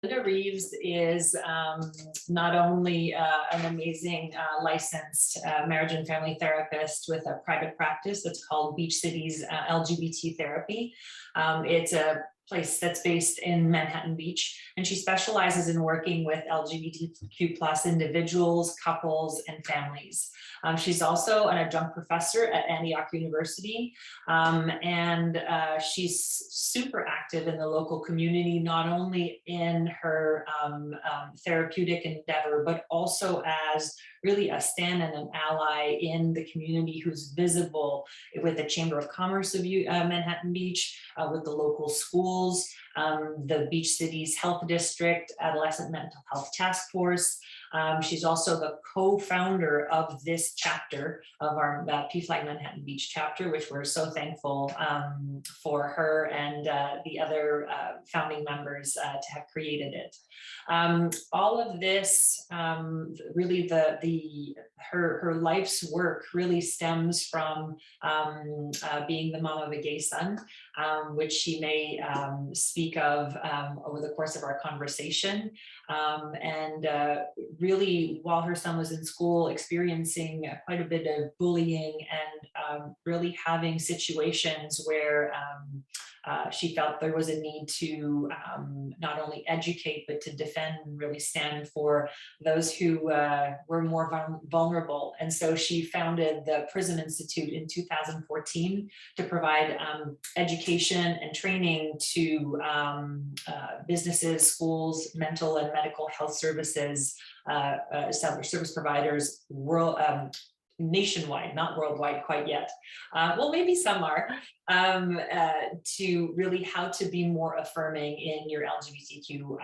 Linda Reeves is not only an amazing licensed marriage and family therapist with a private practice that's called Beach City's LGBT Therapy. It's a place that's based in Manhattan Beach, and she specializes in working with LGBTQ plus individuals, couples, and families. She's also an adjunct professor at Antioch University, and she's super active in the local community, not only in her therapeutic endeavor, but also as really a stand and an ally in the community who's visible with the Chamber of Commerce of Manhattan Beach, with the local schools, the Beach City's Health District, Adolescent Mental Health Task Force. She's also the co-founder of this chapter of our PFLAG Manhattan Beach chapter, which we're so thankful for her and the other founding members to have created it. All of this, really her life's work really stems from being the mom of a gay son, which she may speak of over the course of our conversation. And really, while her son was in school, experiencing quite a bit of bullying and really having situations where she felt there was a need to not only educate, but to defend and really stand for those who were more vulnerable. And so she founded the Prism Institute in 2014 to provide education and training to businesses, schools, mental and medical health services, service providers, nationwide, not worldwide quite yet. Well, maybe some are, to really how to be more affirming in your LGBTQ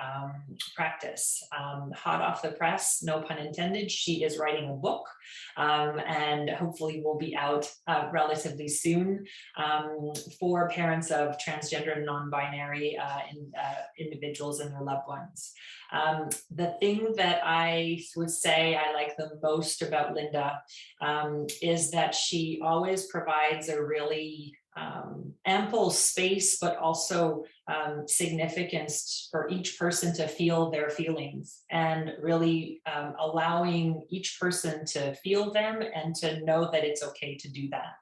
practice. Hot off the press, no pun intended, she is writing a book, and hopefully will be out relatively soon, for parents of transgender and non-binary individuals and their loved ones. The thing that I would say I like the most about Linda is that she always provides a really ample space, but also significance for each person to feel their feelings, and really allowing each person to feel them and to know that it's okay to do that.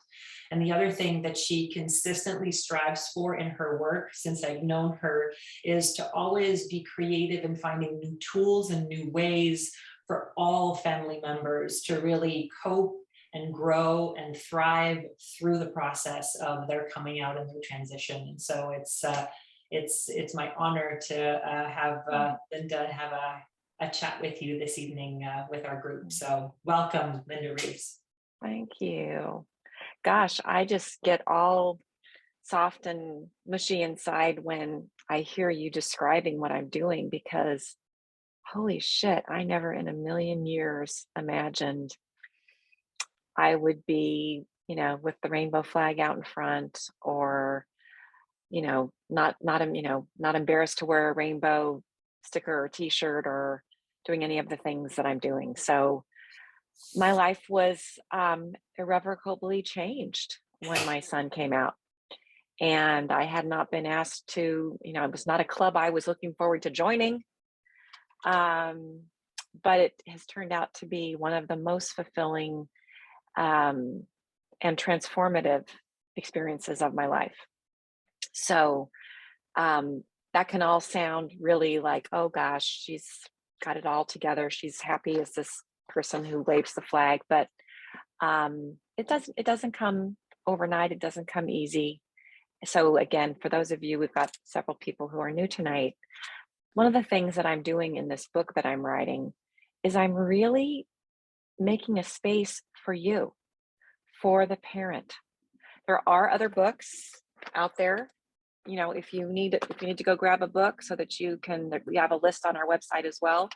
And the other thing that she consistently strives for in her work since I've known her is to always be creative in finding new tools and new ways for all family members to really cope and grow and thrive through the process of their coming out and their transition. And so it's my honor to have Linda have a chat with you this evening with our group. So welcome, Linda Reeves. Thank you. Gosh, I just get all soft and mushy inside when I hear you describing what I'm doing, because holy shit, I never in a million years imagined I would be, with the rainbow flag out in front, or, not embarrassed to wear a rainbow sticker or t-shirt, or doing any of the things that I'm doing. So my life was irrevocably changed when my son came out, and I had not been asked to, it was not a club I was looking forward to joining. But it has turned out to be one of the most fulfilling and transformative experiences of my life. So that can all sound really like, oh gosh, she's got it all together, she's happy as this person who waves the flag, but it doesn't come overnight, it doesn't come easy. So again, for those of you, we've got several people who are new tonight. One of the things that I'm doing in this book that I'm writing is I'm really making a space for you, for the parent. There are other books out there. If you need to go grab a book so that we have a list on our website as well,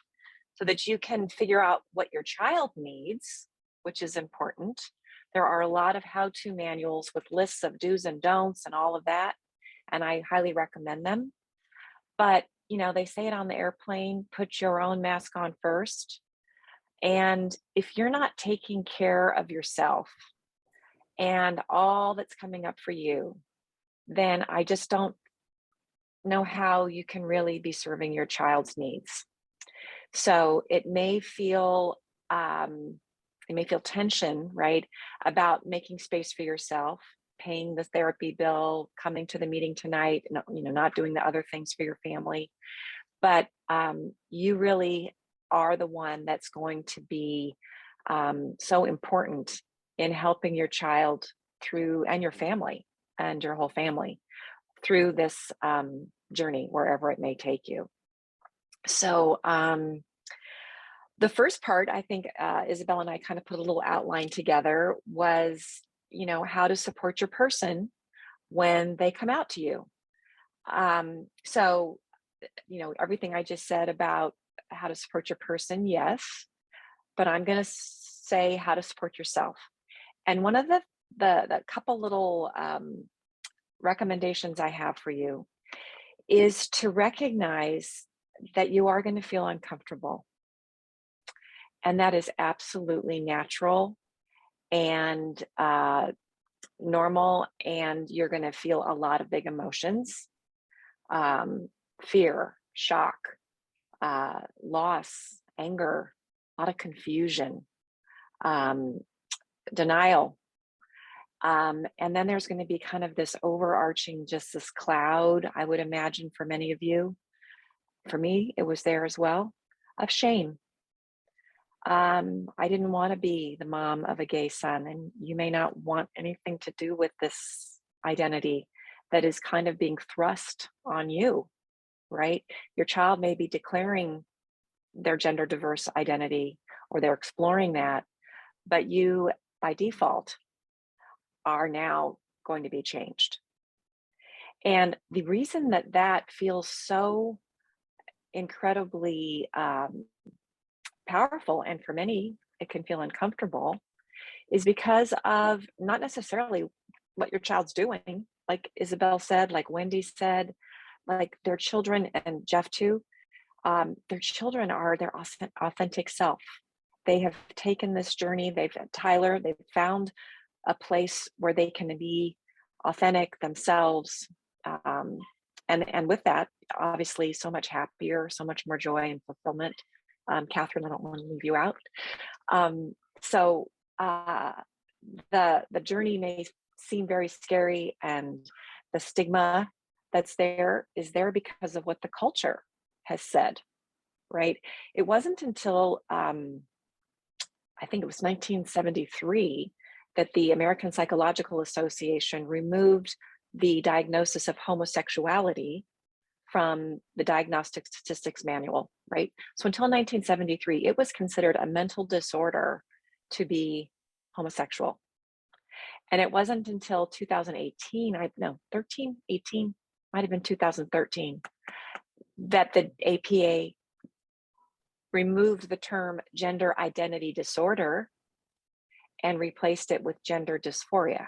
so that you can figure out what your child needs, which is important. There are a lot of how-to manuals with lists of do's and don'ts and all of that, and I highly recommend them. But, they say it on the airplane, put your own mask on first. And if you're not taking care of yourself and all that's coming up for you, then I just don't know how you can really be serving your child's needs. So it may feel tension, right, about making space for yourself, paying the therapy bill, coming to the meeting tonight, not doing the other things for your family. But you really are the one that's going to be so important in helping your child through, and your family and your whole family through this journey, wherever it may take you. So the first part, I think Isabel and I kind of put a little outline together, was, how to support your person when they come out to you. So, everything I just said about how to support your person, yes, but I'm going to say how to support yourself. And one of the couple little recommendations I have for you is to recognize that you are going to feel uncomfortable. And that is absolutely natural and normal. And you're going to feel a lot of big emotions, fear, shock, loss, anger, a lot of confusion, denial. And then there's going to be kind of this overarching, just this cloud, I would imagine for many of you. For me, it was there as well, of shame. I didn't want to be the mom of a gay son, and you may not want anything to do with this identity that is kind of being thrust on you, right? Your child may be declaring their gender diverse identity, or they're exploring that, but you, by default, are now going to be changed. And the reason that that feels so incredibly powerful, and for many it can feel uncomfortable, is because of not necessarily what your child's doing, like Isabel said, like Wendy said, like their children, and Jeff too. Their children are their authentic self. They have taken this journey. They've found a place where they can be authentic themselves, and with that, obviously, so much happier, so much more joy and fulfillment. Catherine, I don't want to leave you out. So the journey may seem very scary, and the stigma that's there is there because of what the culture has said, right? It wasn't until I think it was 1973 that the American Psychological Association removed the diagnosis of homosexuality from the Diagnostic Statistics Manual, right? So until 1973, it was considered a mental disorder to be homosexual. And it wasn't until 2018, 18, might have been 2013, that the APA removed the term gender identity disorder and replaced it with gender dysphoria,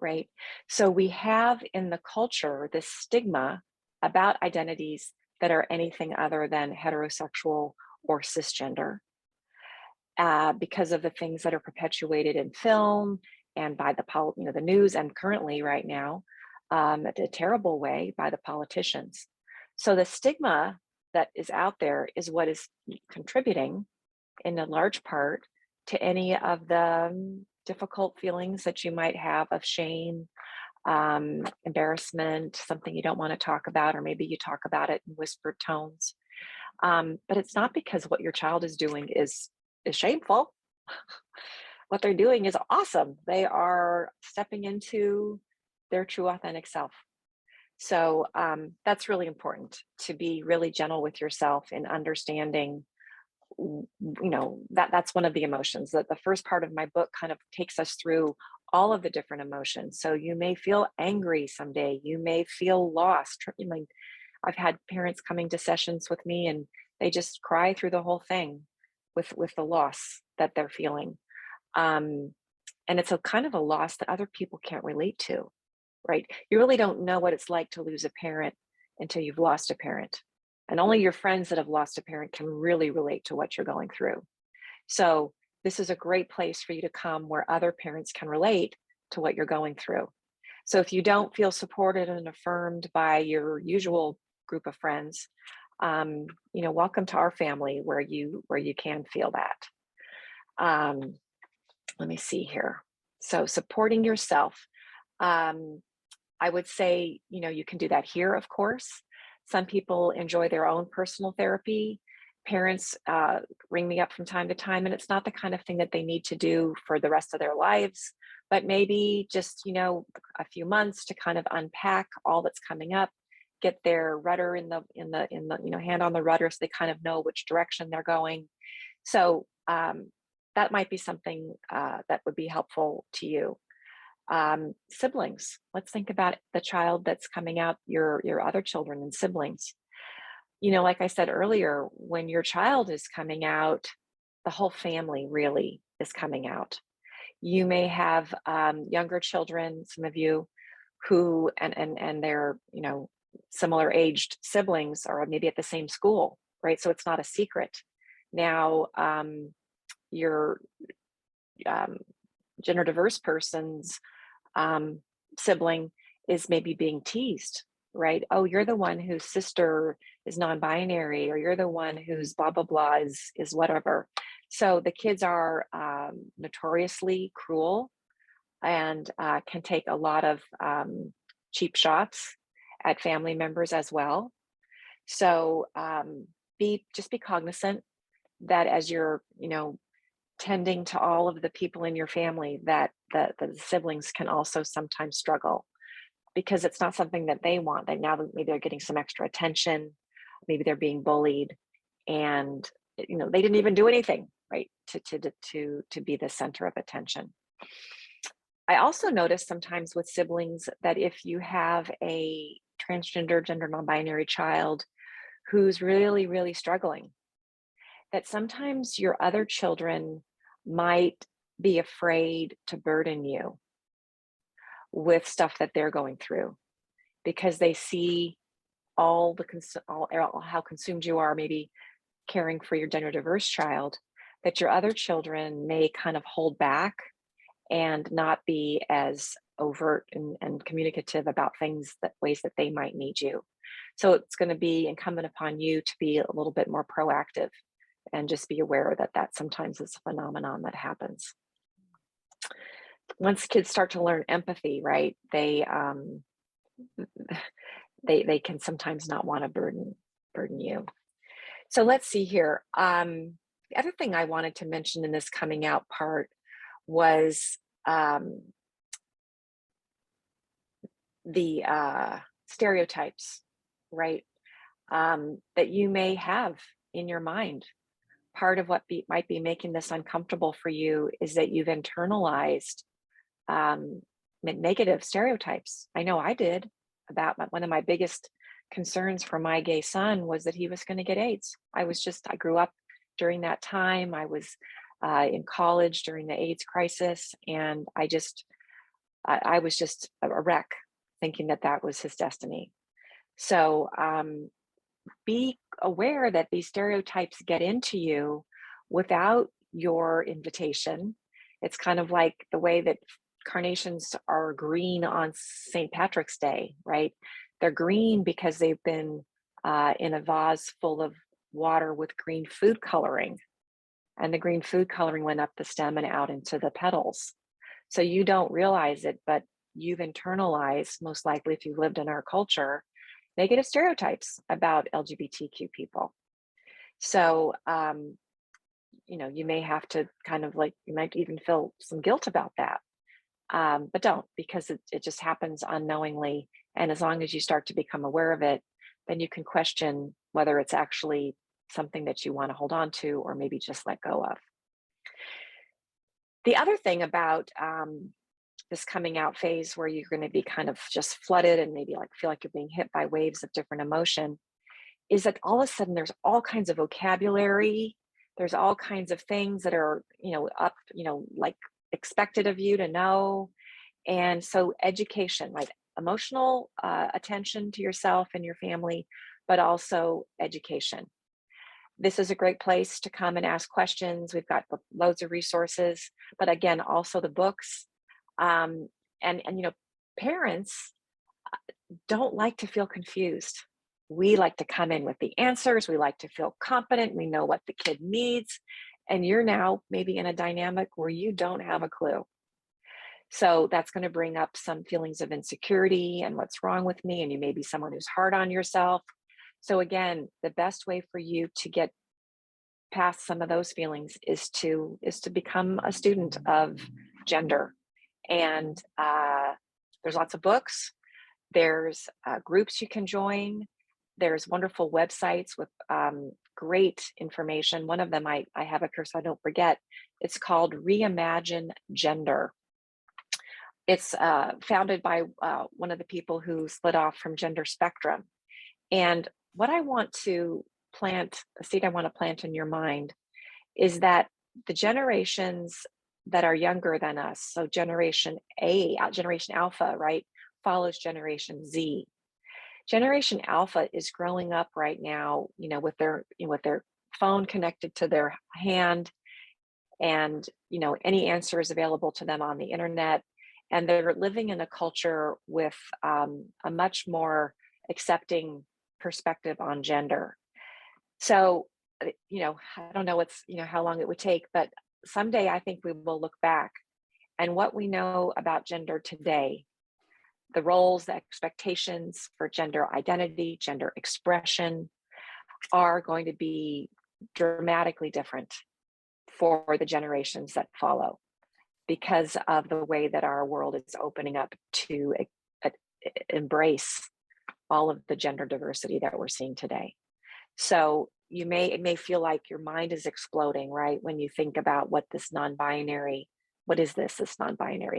right? So we have in the culture this stigma about identities that are anything other than heterosexual or cisgender, because of the things that are perpetuated in film and by the news, and currently right now, a terrible way, by the politicians. So the stigma that is out there is what is contributing in a large part to any of the difficult feelings that you might have of shame, embarrassment, something you don't want to talk about, or maybe you talk about it in whispered tones. But it's not because what your child is doing is shameful. What they're doing is awesome. They are stepping into their true authentic self. So that's really important, to be really gentle with yourself in understanding, that's one of the emotions. That the first part of my book kind of takes us through all of the different emotions. So you may feel angry someday, you may feel lost. I've had parents coming to sessions with me and they just cry through the whole thing with the loss that they're feeling. And it's a kind of a loss that other people can't relate to, right? You really don't know what it's like to lose a parent until you've lost a parent. And only your friends that have lost a parent can really relate to what you're going through. So this is a great place for you to come where other parents can relate to what you're going through. So if you don't feel supported and affirmed by your usual group of friends, welcome to our family where you can feel that. Let me see here. So supporting yourself. I would say, you can do that here, of course. Some people enjoy their own personal therapy. Parents ring me up from time to time, and it's not the kind of thing that they need to do for the rest of their lives, but maybe just, a few months to kind of unpack all that's coming up, get their rudder in the hand on the rudder so they kind of know which direction they're going. So that might be something that would be helpful to you. Siblings. Let's think about the child that's coming out, your other children and siblings. Like I said earlier, when your child is coming out, the whole family really is coming out. You may have younger children, some of you, who and they're similar aged siblings, or maybe at the same school, right? So it's not a secret. Now, your gender diverse person's sibling is maybe being teased, right? Oh, you're the one whose sister is non-binary, or you're the one whose blah blah blah is whatever. So the kids are notoriously cruel and can take a lot of cheap shots at family members as well. So be cognizant that as you're tending to all of the people in your family, that the siblings can also sometimes struggle because it's not something that they want. That now maybe they're getting some extra attention, maybe they're being bullied, and they didn't even do anything, right, to be the center of attention. I also notice sometimes with siblings that if you have a transgender, gender non-binary child who's really, really struggling, that sometimes your other children might be afraid to burden you with stuff that they're going through because they see all how consumed you are, maybe caring for your gender diverse child, that your other children may kind of hold back and not be as overt and communicative about ways that they might need you. So it's going to be incumbent upon you to be a little bit more proactive and just be aware that sometimes is a phenomenon that happens. Once kids start to learn empathy, right, they can sometimes not want to burden you. So let's see here. The other thing I wanted to mention in this coming out part was the stereotypes, right, that you may have in your mind. Part of what might be making this uncomfortable for you is that you've internalized negative stereotypes. I know I did. One of my biggest concerns for my gay son was that he was going to get AIDS. I grew up during that time. I was in college during the AIDS crisis, and I was just a wreck, thinking that was his destiny. So be aware that these stereotypes get into you without your invitation. It's kind of like the way that carnations are green on St. Patrick's Day, right? They're green because they've been in a vase full of water with green food coloring, and the green food coloring went up the stem and out into the petals. So you don't realize it, but you've internalized, most likely if you've lived in our culture, negative stereotypes about LGBTQ people. So, you may have to you might even feel some guilt about that. But don't, because it just happens unknowingly. And as long as you start to become aware of it, then you can question whether it's actually something that you want to hold on to or maybe just let go of. The other thing about this coming out phase, where you're going to be kind of just flooded and maybe feel like you're being hit by waves of different emotion, is that all of a sudden there's all kinds of vocabulary, there's all kinds of things that are expected of you to know. And so education, like emotional attention to yourself and your family, but also education. This is a great place to come and ask questions. We've got loads of resources, but again, also the books. And parents don't like to feel confused. We like to come in with the answers. We like to feel confident. We know what the kid needs. And you're now maybe in a dynamic where you don't have a clue. So that's going to bring up some feelings of insecurity and what's wrong with me. And you may be someone who's hard on yourself. So again, the best way for you to get past some of those feelings is to become a student of gender. And there's lots of books. There's groups you can join. There's wonderful websites with great information. One of them I have up here so I don't forget. It's called Reimagine Gender. It's founded by one of the people who slid off from Gender Spectrum. And what I want to plant, a seed I want to plant in your mind, is that the generations that are younger than us, so Generation Alpha, right, follows Generation Z. Generation Alpha is growing up right now, with their phone connected to their hand, and any answer is available to them on the internet, and they're living in a culture with a much more accepting perspective on gender. So, I don't know how long it would take, but someday I think we will look back and what we know about gender today, the roles, the expectations for gender identity, gender expression, are going to be dramatically different for the generations that follow, because of the way that our world is opening up to embrace all of the gender diversity that we're seeing today. So it may feel like your mind is exploding, right? When you think about what is this non-binary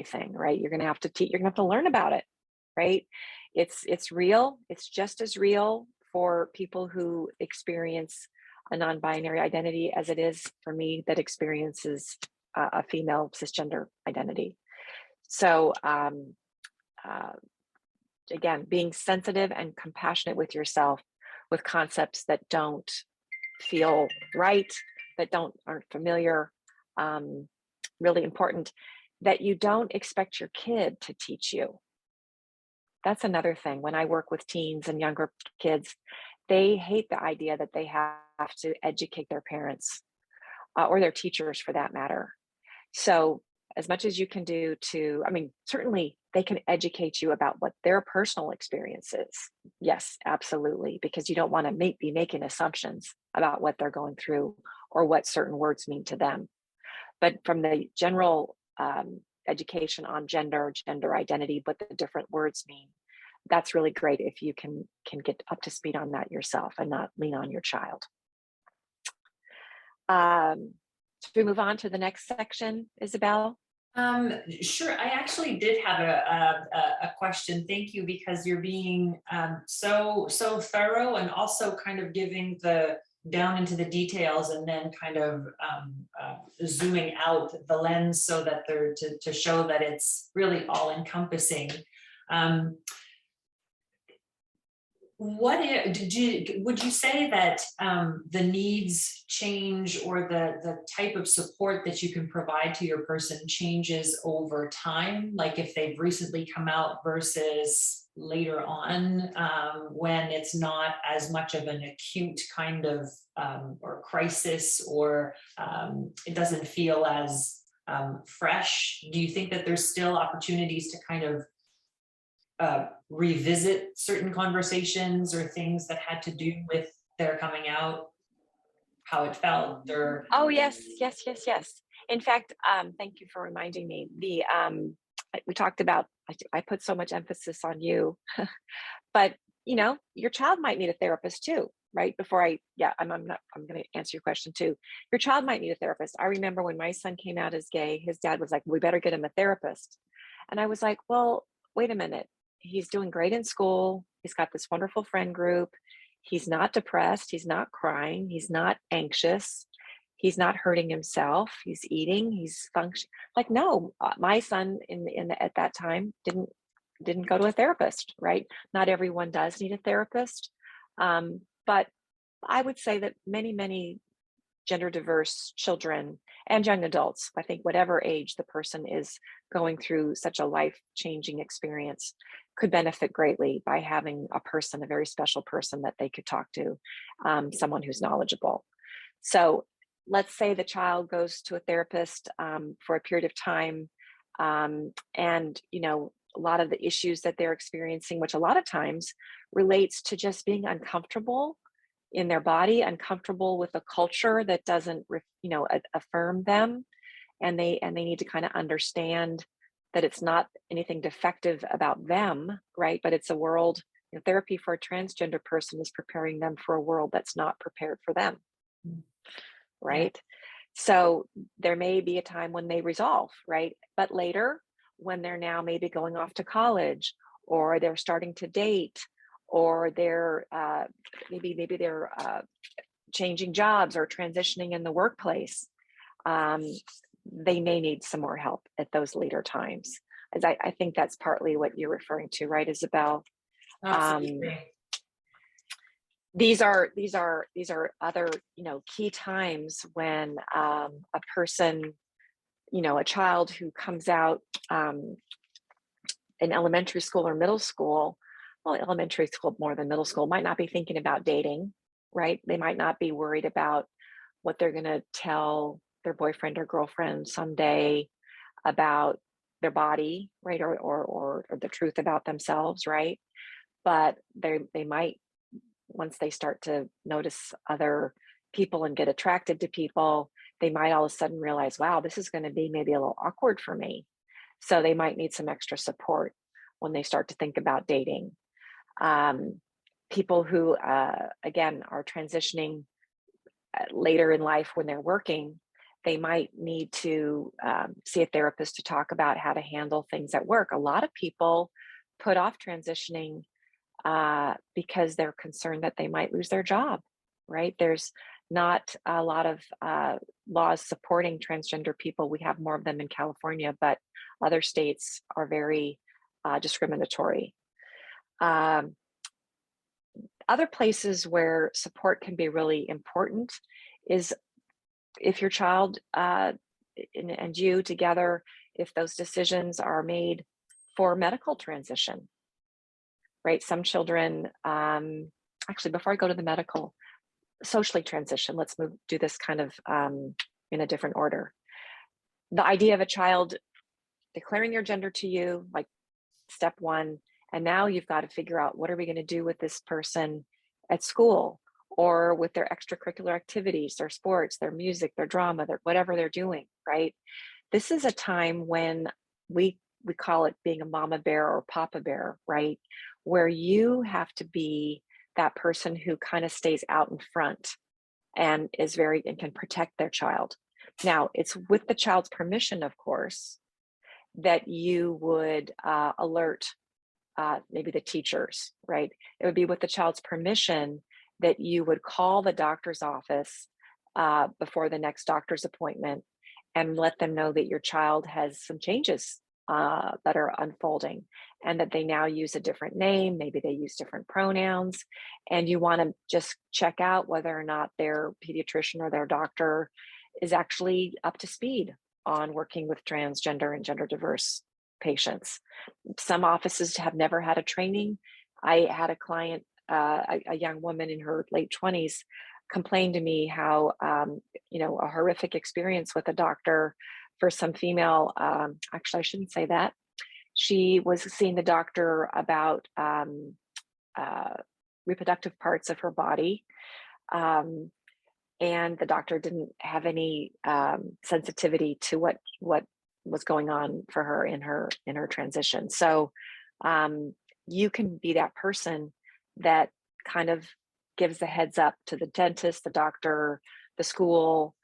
thing, right? You're going to have to learn about it, right? It's real. It's just as real for people who experience a non-binary identity as it is for me that experiences a female cisgender identity. So again, being sensitive and compassionate with yourself, with concepts that don't feel right, that aren't familiar, really important, that you don't expect your kid to teach you. That's another thing. When I work with teens and younger kids, they hate the idea that they have to educate their parents or their teachers for that matter. So as much as you can do certainly they can educate you about what their personal experience is. Yes, absolutely, because you don't want to be making assumptions about what they're going through or what certain words mean to them. But from the general education on gender identity, what the different words mean, that's really great if you can get up to speed on that yourself and not lean on your child. Should we move on to the next section, Isabel? Sure. I actually did have a question. Thank you, because you're being so thorough, and also kind of giving the down into the details, and then kind of zooming out the lens so that they're to show that it's really all encompassing. Would you say that the needs change, or the type of support that you can provide to your person changes over time? Like if they've recently come out versus later on, when it's not as much of an acute kind of or crisis, or it doesn't feel as fresh? Do you think that there's still opportunities to kind of revisit certain conversations or things that had to do with their coming out, how it felt? Or yes. In fact, thank you for reminding me. We talked about, I put so much emphasis on you, but your child might need a therapist too, right? I'm going to answer your question too. Your child might need a therapist. I remember when my son came out as gay, his dad was like, we better get him a therapist. And I was like, well, wait a minute. He's doing great in school. He's got this wonderful friend group. He's not depressed. He's not crying. He's not anxious. He's not hurting himself. He's eating. He's functioning. Like, no, my son at that time didn't go to a therapist, right? Not everyone does need a therapist. But I would say that many gender diverse children and young adults, I think whatever age the person is going through such a life-changing experience could benefit greatly by having a person, a very special person that they could talk to, someone who's knowledgeable. So let's say the child goes to a therapist for a period of time, and a lot of the issues that they're experiencing, which a lot of times relates to just being uncomfortable in their body, uncomfortable with a culture that doesn't, affirm them, and they need to kind of understand that it's not anything defective about them, right? But it's a world. Therapy for a transgender person is preparing them for a world that's not prepared for them, right? So there may be a time when they resolve, right? But later, when they're now maybe going off to college, or they're starting to date, or they're maybe they're changing jobs or transitioning in the workplace, they may need some more help at those later times. As I think that's partly what you're referring to, right, Isabel? Absolutely. These are other key times when a person, a child who comes out in elementary school or middle school, well, elementary school more than middle school, might not be thinking about dating, right? They might not be worried about what they're going to tell their boyfriend or girlfriend someday about their body, right? Or the truth about themselves, right? But they might, once they start to notice other people and get attracted to people, they might all of a sudden realize, wow, this is going to be maybe a little awkward for me. So they might need some extra support when they start to think about dating. People who, again, are transitioning later in life when they're working, they might need to see a therapist to talk about how to handle things at work. A lot of people put off transitioning because they're concerned that they might lose their job, right? There's not a lot of laws supporting transgender people. We have more of them in California, but other states are very discriminatory. Other places where support can be really important is if your child and you together, if those decisions are made for medical transition, right? Some children, actually, before I go to the medical, socially transition, let's do this kind of in a different order. The idea of a child declaring their gender to you, like step one, and now you've got to figure out, what are we going to do with this person at school or with their extracurricular activities, their sports, their music, their drama, their whatever they're doing, right? This is a time when we call it being a mama bear or papa bear, right? Where you have to be that person who kind of stays out in front and and can protect their child. Now, it's with the child's permission, of course, that you would alert maybe the teachers, right? It would be with the child's permission that you would call the doctor's office before the next doctor's appointment and let them know that your child has some changes that are unfolding, and that they now use a different name, maybe they use different pronouns, and you want to just check out whether or not their pediatrician or their doctor is actually up to speed on working with transgender and gender diverse patients. Some offices have never had a training. I had a client, a young woman in her late 20s, complained to me how, a horrific experience with a doctor for some female, actually, I shouldn't say that. She was seeing the doctor about reproductive parts of her body. And the doctor didn't have any sensitivity to what was going on for her in her transition. So you can be that person that kind of gives the heads up to the dentist, the doctor, the school,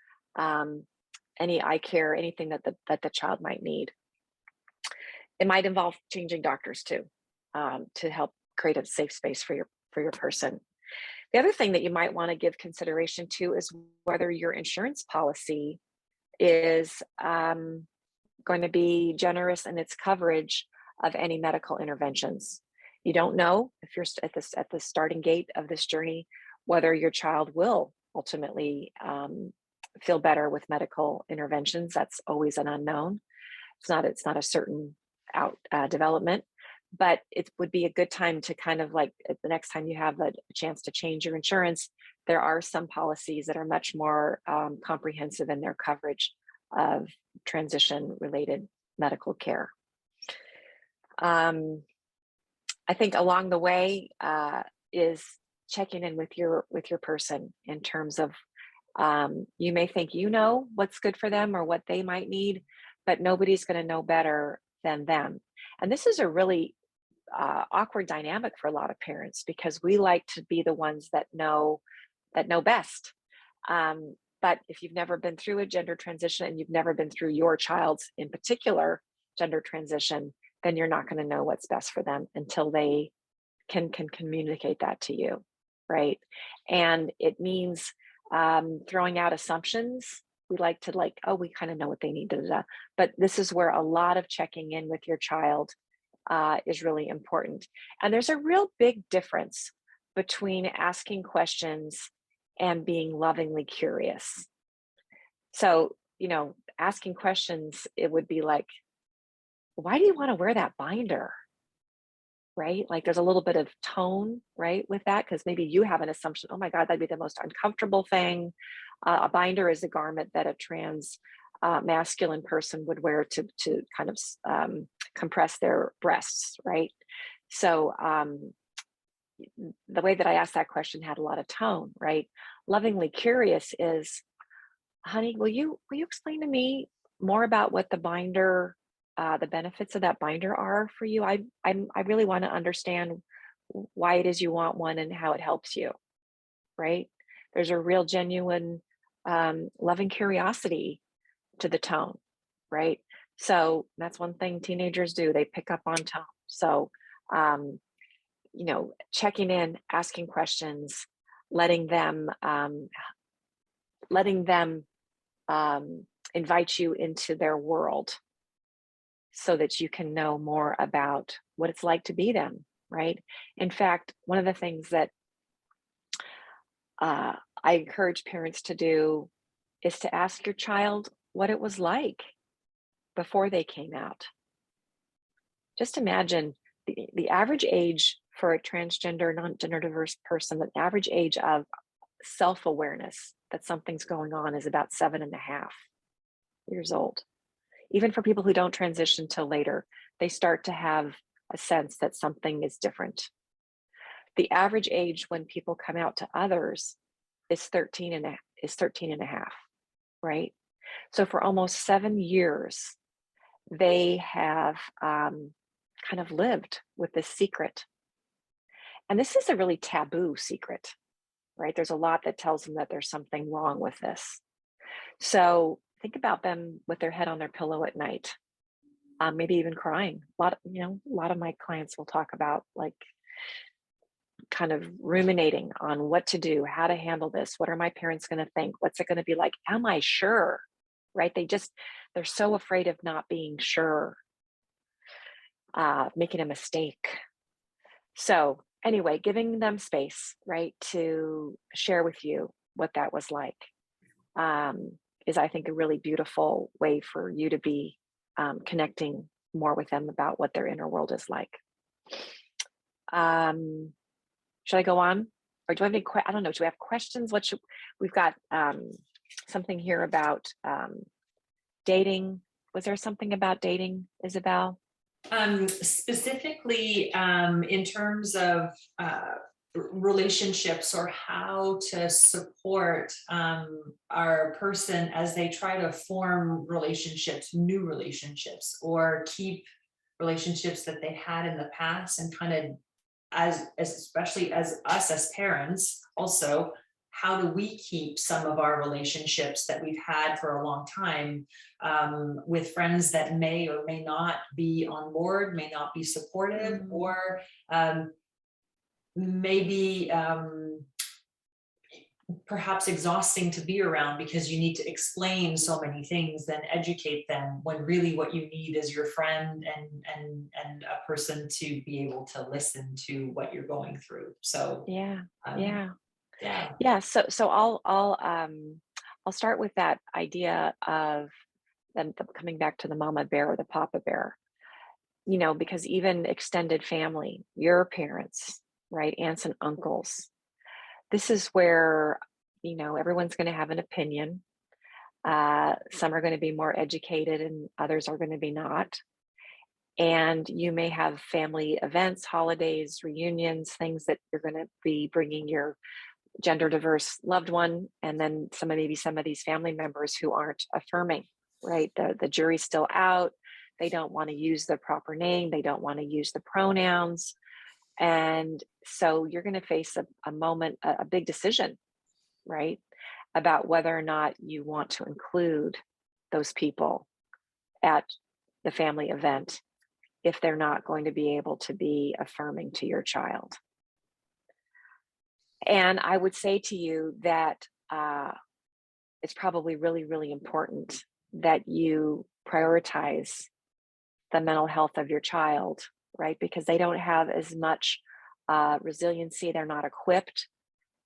any eye care, anything that the child might need. It might involve changing doctors too, to help create a safe space for your person. The other thing that you might want to give consideration to is whether your insurance policy is going to be generous in its coverage of any medical interventions. You don't know, if you're at the starting gate of this journey, whether your child will ultimately feel better with medical interventions. That's always an unknown. It's not a certain out development, but it would be a good time to kind of like the next time you have a chance to change your insurance, there are some policies that are much more comprehensive in their coverage of transition related medical care. I think along the way is checking in with your person in terms of you may think you know what's good for them or what they might need, but nobody's going to know better than them. And this is a really awkward dynamic for a lot of parents because we like to be the ones that know best. But if you've never been through a gender transition and you've never been through your child's in particular gender transition, then you're not going to know what's best for them until they can communicate that to you, right? And it means throwing out assumptions. We like to oh, we kind of know what they need, but this is where a lot of checking in with your child is really important. And there's a real big difference between asking questions and being lovingly curious. So, asking questions, it would be like, why do you want to wear that binder? Right? Like there's a little bit of tone, right, with that, because maybe you have an assumption, oh my God, that'd be the most uncomfortable thing. A binder is a garment that a trans masculine person would wear to kind of compress their breasts, right? So the way that I asked that question had a lot of tone, right? Lovingly curious is, honey, will you explain to me more about what the binder, the benefits of that binder are for you? I really want to understand why it is you want one and how it helps you, right? There's a real genuine loving curiosity to the tone, right? So that's one thing teenagers do. They pick up on tone. So, checking in, asking questions, letting them invite you into their world so that you can know more about what it's like to be them, right? In fact, one of the things that I encourage parents to do is to ask your child what it was like before they came out. Just imagine the average age for a transgender, non-gender diverse person, the average age of self-awareness that something's going on is about 7.5 years old. Even for people who don't transition till later, they start to have a sense that something is different. The average age when people come out to others is 13 and a half, right? So for almost 7 years, they have kind of lived with this secret. And this is a really taboo secret, right? There's a lot that tells them that there's something wrong with this. So think about them with their head on their pillow at night, maybe even crying. A lot of my clients will talk about like kind of ruminating on what to do, how to handle this. What are my parents going to think? What's it going to be like? Am I sure? Right? They're so afraid of not being sure, making a mistake. So anyway, giving them space, right, to share with you what that was like is, I think, a really beautiful way for you to be connecting more with them about what their inner world is like. Should I go on? Or do I have any, I don't know, do we have questions? We've got something here about dating. Was there something about dating, Isabel? Specifically, in terms of relationships or how to support our person as they try to form relationships, new relationships, or keep relationships that they had in the past, and kind of especially as us as parents also, how do we keep some of our relationships that we've had for a long time with friends that may or may not be on board, may not be supportive, or maybe perhaps exhausting to be around because you need to explain so many things and educate them, when really what you need is your friend and a person to be able to listen to what you're going through. So Yeah. So I'll start with that idea of then coming back to the mama bear or the papa bear, because even extended family, your parents, right, aunts and uncles, this is where, everyone's going to have an opinion. Some are going to be more educated and others are going to be not. And you may have family events, holidays, reunions, things that you're going to be bringing your gender diverse loved one, and then maybe some of these family members who aren't affirming, right? The jury's still out. They don't want to use the proper name. They don't want to use the pronouns. And so you're going to face a moment, a big decision, right? About whether or not you want to include those people at the family event if they're not going to be able to be affirming to your child. And I would say to you that it's probably really, really important that you prioritize the mental health of your child, right? Because they don't have as much resiliency. They're not equipped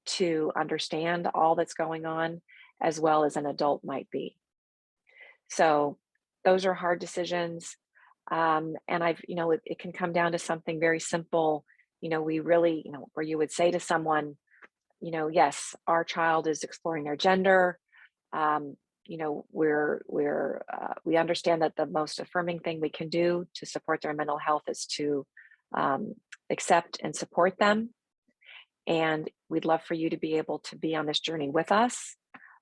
to understand all that's going on as well as an adult might be. So those are hard decisions. And it can come down to something very simple. We really, where you would say to someone, yes, our child is exploring their gender. We understand that the most affirming thing we can do to support their mental health is to accept and support them. And we'd love for you to be able to be on this journey with us,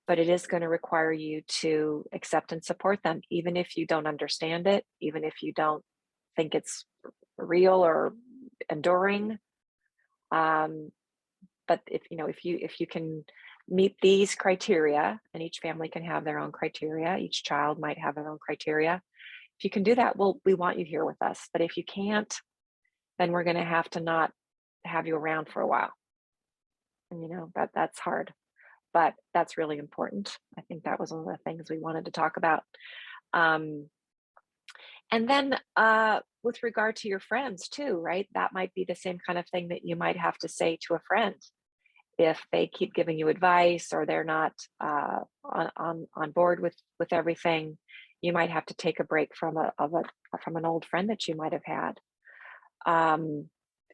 but it is going to require you to accept and support them, even if you don't understand it, even if you don't think it's real or enduring. But if you can meet these criteria, and each family can have their own criteria, each child might have their own criteria. If you can do that, we want you here with us. But if you can't, then we're going to have to not have you around for a while. And that's hard, but that's really important. I think that was one of the things we wanted to talk about. And then with regard to your friends too, right? That might be the same kind of thing that you might have to say to a friend if they keep giving you advice or they're not on board with everything. You might have to take a break from an old friend that you might have had.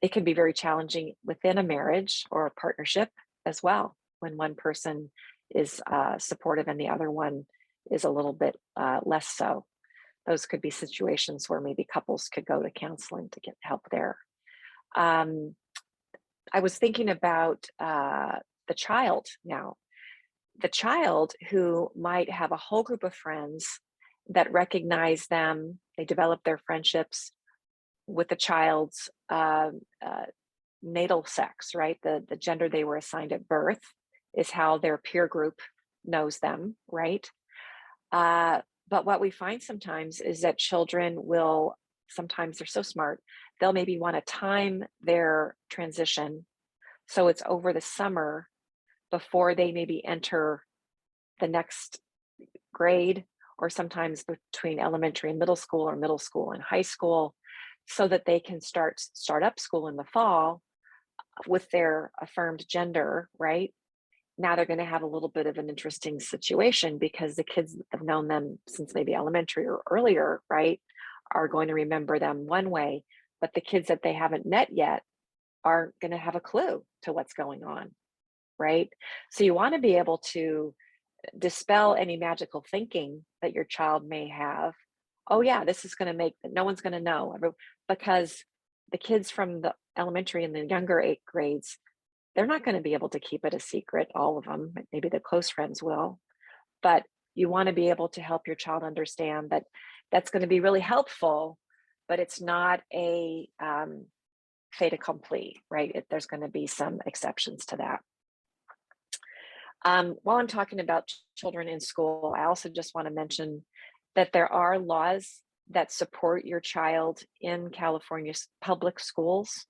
It can be very challenging within a marriage or a partnership as well, when one person is supportive and the other one is a little bit less so. Those could be situations where maybe couples could go to counseling to get help there. I was thinking about the child now. The child who might have a whole group of friends that recognize them, they develop their friendships with the child's natal sex, right? The gender they were assigned at birth is how their peer group knows them, right? But what we find sometimes is that children sometimes they're so smart, they'll maybe want to time their transition so it's over the summer before they maybe enter the next grade, or sometimes between elementary and middle school, or middle school and high school, so that they can start up school in the fall with their affirmed gender, right? Now they're going to have a little bit of an interesting situation because the kids that have known them since maybe elementary or earlier, right, are going to remember them one way, but the kids that they haven't met yet aren't going to have a clue to what's going on, right? So you want to be able to dispel any magical thinking that your child may have. Oh yeah, this is going to make, no one's going to know, because the kids from the elementary and the younger 8th grades, they're not going to be able to keep it a secret, all of them. Maybe the close friends will, but you want to be able to help your child understand that that's going to be really helpful, but it's not a fait accompli, right? There's going to be some exceptions to that. While I'm talking about children in school, I also just want to mention that there are laws that support your child in California's public schools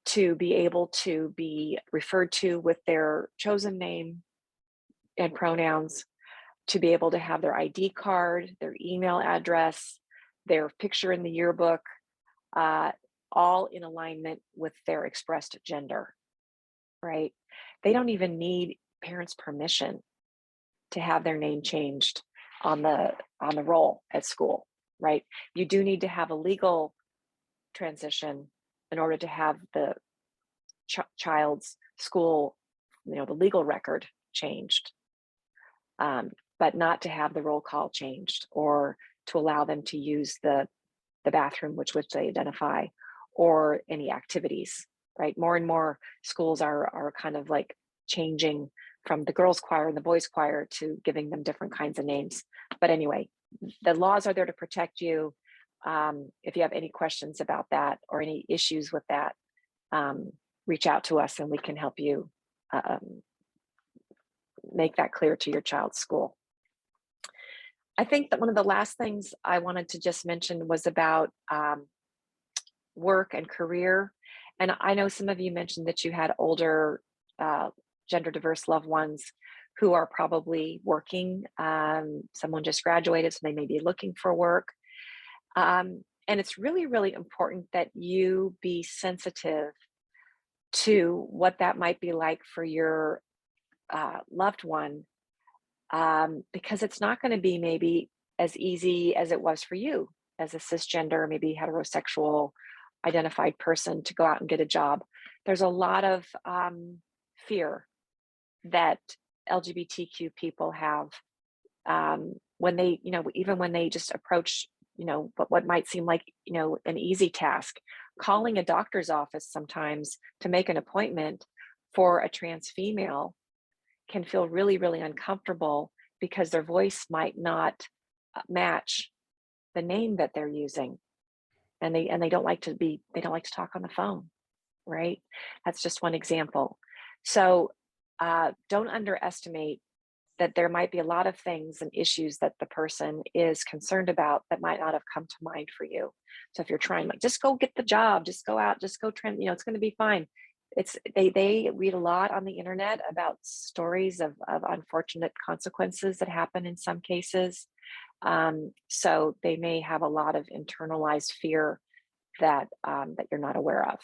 to be able to be referred to with their chosen name and pronouns, to be able to have their ID card, their email address, their picture in the yearbook, all in alignment with their expressed gender, right? They don't even need parents' permission to have their name changed on the roll at school, right? You do need to have a legal transition in order to have the child's school, the legal record changed, but not to have the roll call changed or to allow them to use the bathroom which they identify or any activities, right? More and more schools are kind of like changing from the girls' choir and the boys' choir to giving them different kinds of names. But anyway, the laws are there to protect you. If you have any questions about that or any issues with that, reach out to us and we can help you make that clear to your child's school. I think that one of the last things I wanted to just mention was about work and career. And I know some of you mentioned that you had older gender diverse loved ones who are probably working. Someone just graduated, so they may be looking for work. And it's really, really important that you be sensitive to what that might be like for your loved one, because it's not going to be maybe as easy as it was for you as a cisgender, maybe heterosexual identified person to go out and get a job. There's a lot of fear that LGBTQ people have when they, even when they just approach, what might seem like, an easy task, calling a doctor's office sometimes to make an appointment for a trans female can feel really, really uncomfortable because their voice might not match the name that they're using. And they don't like to talk on the phone, right? That's just one example. So don't underestimate that there might be a lot of things and issues that the person is concerned about that might not have come to mind for you. So if you're trying, like, just go get the job, just go out, just go trend, it's going to be fine. They read a lot on the internet about stories of unfortunate consequences that happen in some cases. So they may have a lot of internalized fear that you're not aware of.